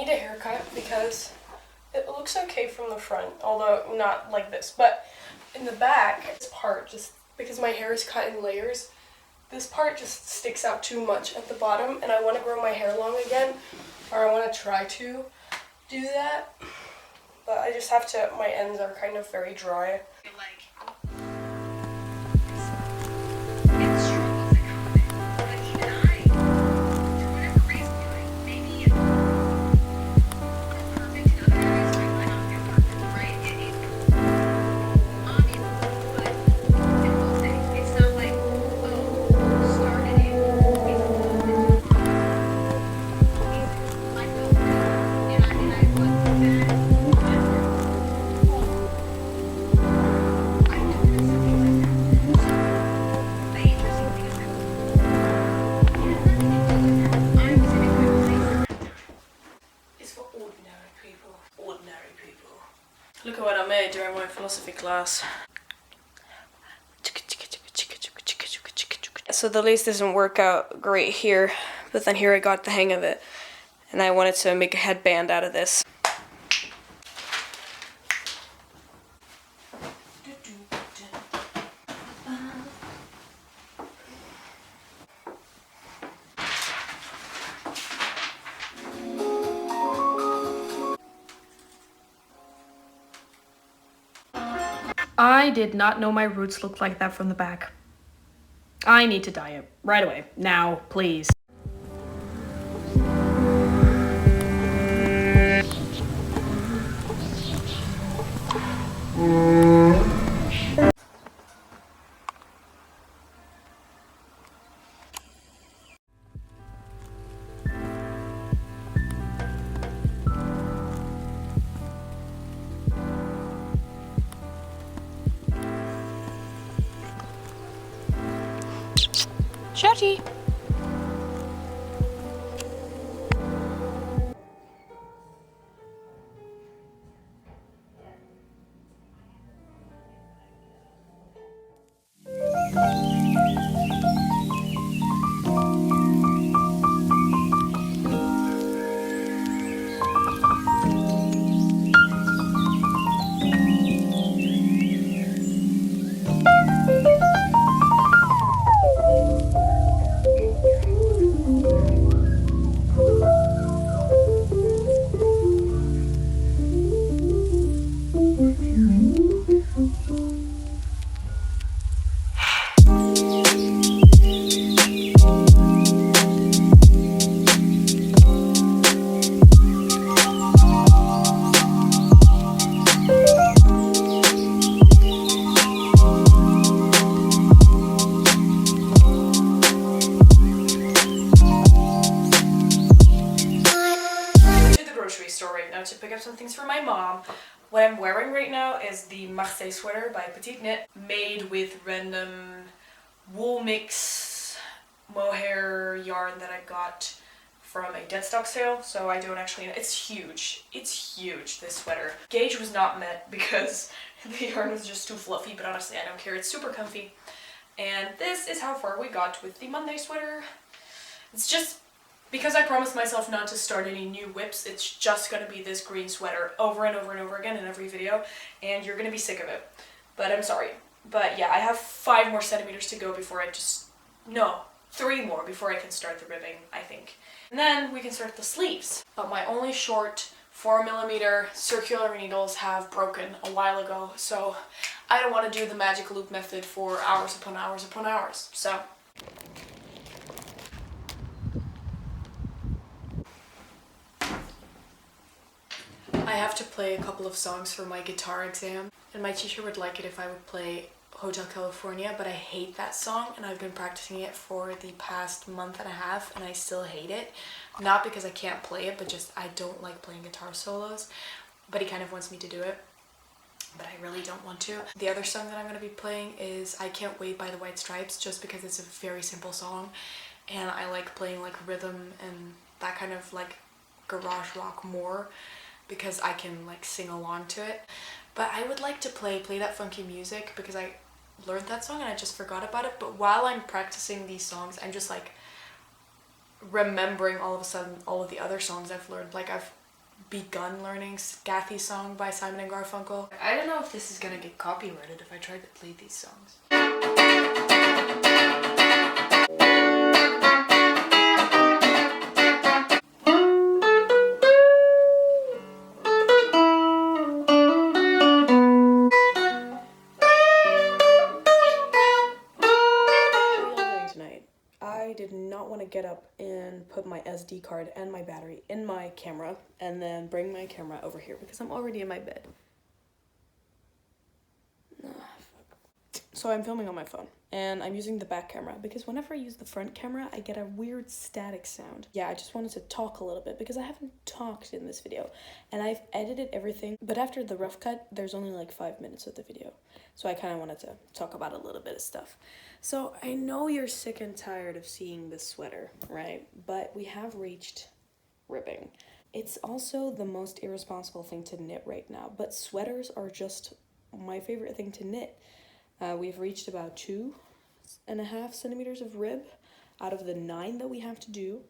need a haircut because it looks okay from the front, although not like this, but in the back, this part, just because my hair is cut in layers, this part just sticks out too much at the bottom, and I want to grow my hair long again, or I want to try to do that, but I just have to, my ends are kind of very dry. Look at what I made during my philosophy class. So the lace doesn't work out great here, but then here I got the hang of it. And I wanted to make a headband out of this. I did not know my roots looked like that from the back. I need to dye it right away. Now, please. Chatty. To pick up some things for my mom. What I'm wearing right now is the Marseille sweater by Petite Knit, made with random wool mix mohair yarn that I got from a dead stock sale, so I don't actually know. It's huge, this sweater. Gauge was not met because the yarn was just too fluffy, but honestly I don't care, it's super comfy. And this is how far we got with the Monday sweater. It's just because I promised myself not to start any new whips, it's just going to be this green sweater over and over and over again in every video, and you're going to be sick of it. But I'm sorry. But yeah, I have 5 more centimeters to go before I no, 3 more before I can start the ribbing, I think. And then we can start the sleeves. But my only short 4mm circular needles have broken a while ago, so I don't want to do the magic loop method for hours upon hours upon hours. So I have to play a couple of songs for my guitar exam, and my teacher would like it if I would play Hotel California, but I hate that song, and I've been practicing it for the past month and a half, and I still hate it. Not because I can't play it, but just I don't like playing guitar solos, but he kind of wants me to do it, but I really don't want to. The other song that I'm going to be playing is I Can't Wait by the White Stripes, just because it's a very simple song, and I like playing like rhythm and that kind of like garage rock more, because I can like sing along to it. But I would like to play That Funky Music, because I learned that song and I just forgot about it. But while I'm practicing these songs, I'm just like remembering all of a sudden all of the other songs I've learned. Like I've begun learning Scathy song by Simon and Garfunkel. I don't know if this is gonna get copyrighted if I try to play these songs. I did not want to get up and put my SD card and my battery in my camera and then bring my camera over here because I'm already in my bed. So I'm filming on my phone and I'm using the back camera because whenever I use the front camera, I get a weird static sound. Yeah, I just wanted to talk a little bit because I haven't talked in this video and I've edited everything, but after the rough cut, there's only like 5 minutes of the video. So I kind of wanted to talk about a little bit of stuff. So I know you're sick and tired of seeing this sweater, right? But we have reached ribbing. It's also the most irresponsible thing to knit right now, but sweaters are just my favorite thing to knit. We've reached about 2.5 centimeters of rib out of the 9 that we have to do.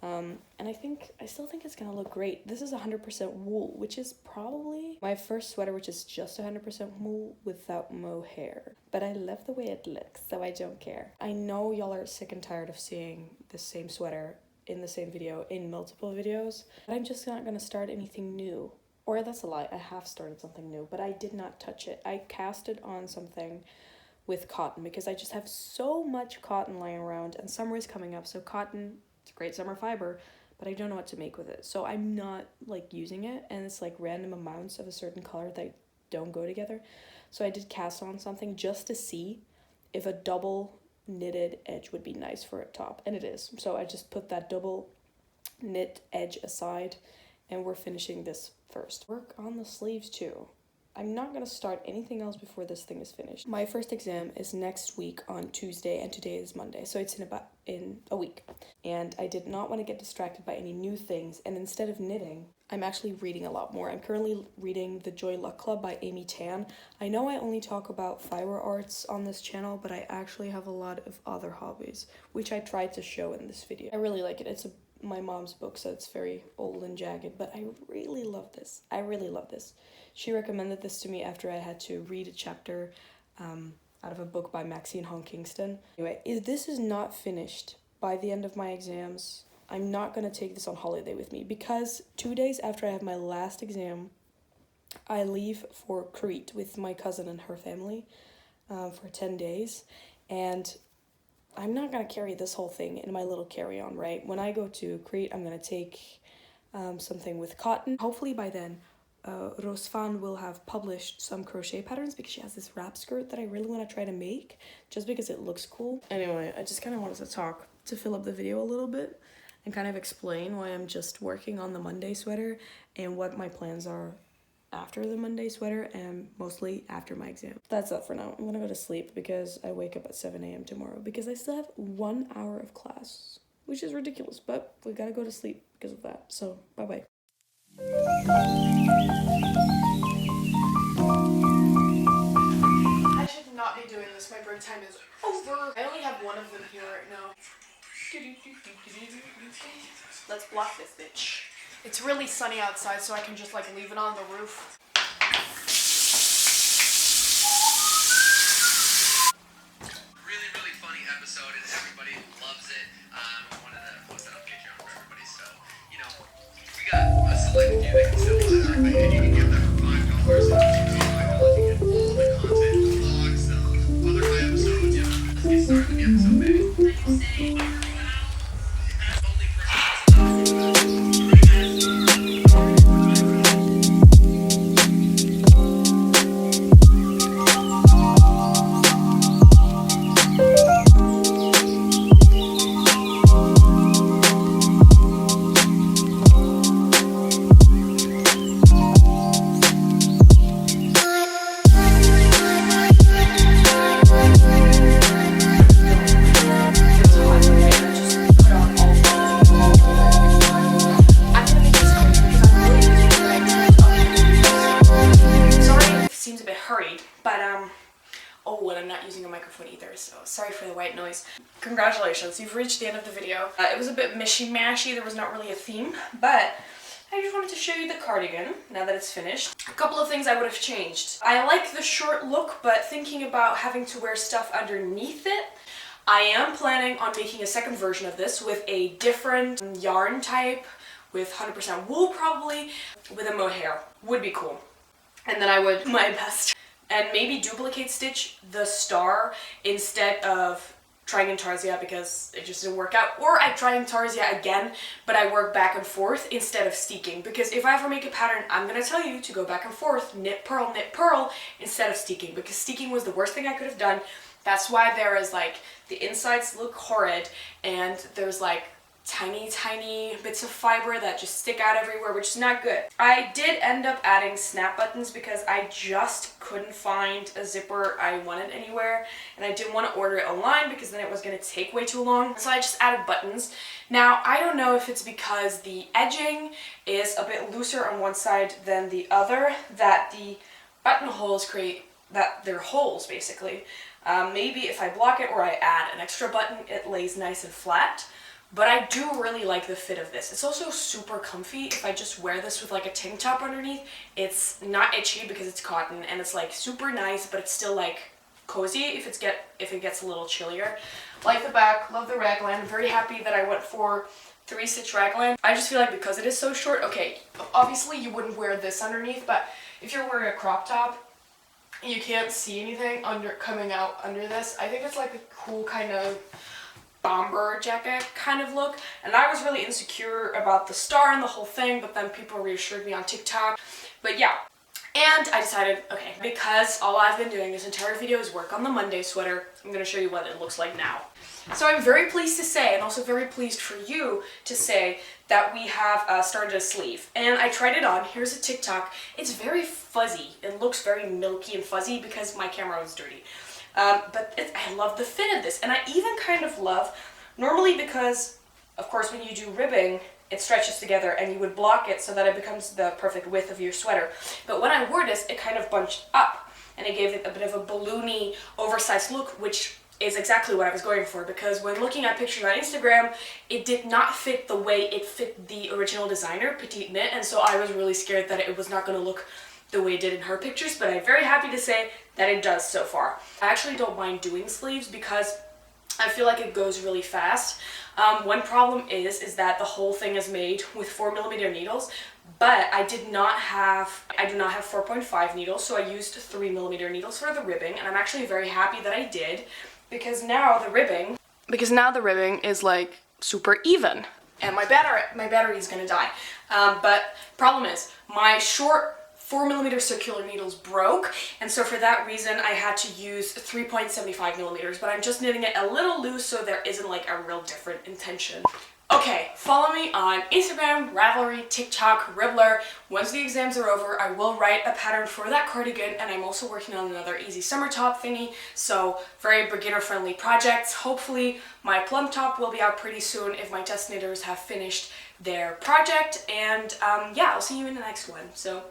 And I still think it's gonna look great. This is 100% wool, which is probably my first sweater, which is just 100% wool without mohair. But I love the way it looks, so I don't care. I know y'all are sick and tired of seeing the same sweater in the same video in multiple videos, but I'm just not gonna start anything new. Or that's a lie, I have started something new, but I did not touch it. I cast it on something with cotton because I just have so much cotton lying around and summer is coming up, so cotton, it's a great summer fiber, but I don't know what to make with it. So I'm not like using it, and it's like random amounts of a certain color that don't go together. So I did cast on something just to see if a double knitted edge would be nice for a top, and it is. So I just put that double knit edge aside and we're finishing this first. Work on the sleeves too. I'm not gonna start anything else before this thing is finished. My first exam is next week on Tuesday and today is Monday, so it's in a week. And I did not want to get distracted by any new things, and instead of knitting, I'm actually reading a lot more. I'm currently reading The Joy Luck Club by Amy Tan. I know I only talk about fiber arts on this channel, but I actually have a lot of other hobbies, which I tried to show in this video. I really like it. It's my mom's book, so it's very old and jagged, but I really love this. I really love this. She recommended this to me after I had to read a chapter out of a book by Maxine Hong Kingston. Anyway, if this is not finished by the end of my exams, I'm not going to take this on holiday with me because 2 days after I have my last exam, I leave for Crete with my cousin and her family for 10 days, and I'm not going to carry this whole thing in my little carry-on, right? When I go to Crete, I'm going to take something with cotton. Hopefully by then, Rosfan will have published some crochet patterns because she has this wrap skirt that I really want to try to make just because it looks cool. Anyway, I just kind of wanted to talk to fill up the video a little bit and kind of explain why I'm just working on the Monday sweater and what my plans are after the Monday sweater and mostly after my exam. That's it for now. I'm gonna go to sleep because I wake up at 7 a.m. tomorrow because I still have 1 hour of class, which is ridiculous, but we gotta go to sleep because of that. So bye-bye. I should not be doing this. My break time is over. I only have one of them here right now. Let's block this bitch. It's really sunny outside, so I can just like leave it on the roof. Really funny episode, and everybody loves it. Wanted to post that on Patreon for everybody, so you know, we got a select few that can still watch it, and you can give them for $5. You get all the content, vlogs, other high episodes. You know, let's get started with the episode, baby. Are you saying you're going out? Only for so sorry for the white noise. Congratulations, you've reached the end of the video. It was a bit mishy-mashy, there was not really a theme, but I just wanted to show you the cardigan now that it's finished. A couple of things I would have changed. I like the short look, but thinking about having to wear stuff underneath it, I am planning on making a second version of this with a different yarn type, with 100% wool probably, with a mohair. Would be cool. And then I would do my best and maybe duplicate stitch the star instead of trying intarsia because it just didn't work out, or I try intarsia again but I work back and forth instead of steeking, because if I ever make a pattern I'm gonna tell you to go back and forth, knit purl instead of steeking, because steeking was the worst thing I could have done. That's why there is like the insides look horrid and there's like tiny bits of fiber that just stick out everywhere, which is not good. I did end up adding snap buttons because I just couldn't find a zipper I wanted anywhere, and I didn't want to order it online because then it was going to take way too long, so I just added buttons. Now I don't know if it's because the edging is a bit looser on one side than the other that the buttonholes create that they're holes basically. Maybe if I block it or I add an extra button it lays nice and flat. But I do really like the fit of this. It's also super comfy. If I just wear this with like a tank top underneath, it's not itchy because it's cotton, and it's like super nice, but it's still like cozy if it gets a little chillier. Like the back, love the raglan. I'm very happy that I went for 3-stitch raglan. I just feel like because it is so short, okay, obviously you wouldn't wear this underneath, but if you're wearing a crop top, you can't see anything coming out under this. I think it's like a cool kind of bomber jacket kind of look, and I was really insecure about the star and the whole thing, but then people reassured me on TikTok. But yeah, and I decided, okay, because all I've been doing this entire video is work on the Monday sweater, I'm going to show you what it looks like now. So I'm very pleased to say, and also very pleased for you to say, that we have started a sleeve. And I tried it on. Here's a TikTok. It's very fuzzy. It looks very milky and fuzzy because my camera was dirty. But I love the fit of this, and I even kind of love, normally because, of course, when you do ribbing, it stretches together and you would block it so that it becomes the perfect width of your sweater. But when I wore this, it kind of bunched up, and it gave it a bit of a balloony, oversized look, which is exactly what I was going for, because when looking at pictures on Instagram, it did not fit the way it fit the original designer, Petite Knit, and so I was really scared that it was not going to look the way it did in her pictures, but I'm very happy to say that it does so far. I actually don't mind doing sleeves because I feel like it goes really fast. One problem is that the whole thing is made with 4mm needles, but I do not have 4.5 needles, so I used 3mm needles for the ribbing, and I'm actually very happy that I did, because now the ribbing is like super even, and my battery is gonna die. But problem is, my short 4mm circular needles broke, and so for that reason I had to use 3.75mm, but I'm just knitting it a little loose so there isn't like a real different intention. Okay, follow me on Instagram, Ravelry, TikTok, Ribblr. Once the exams are over, I will write a pattern for that cardigan, and I'm also working on another easy summer top thingy, so very beginner-friendly projects. Hopefully my plum top will be out pretty soon if my test knitters have finished their project, and yeah, I'll see you in the next one. So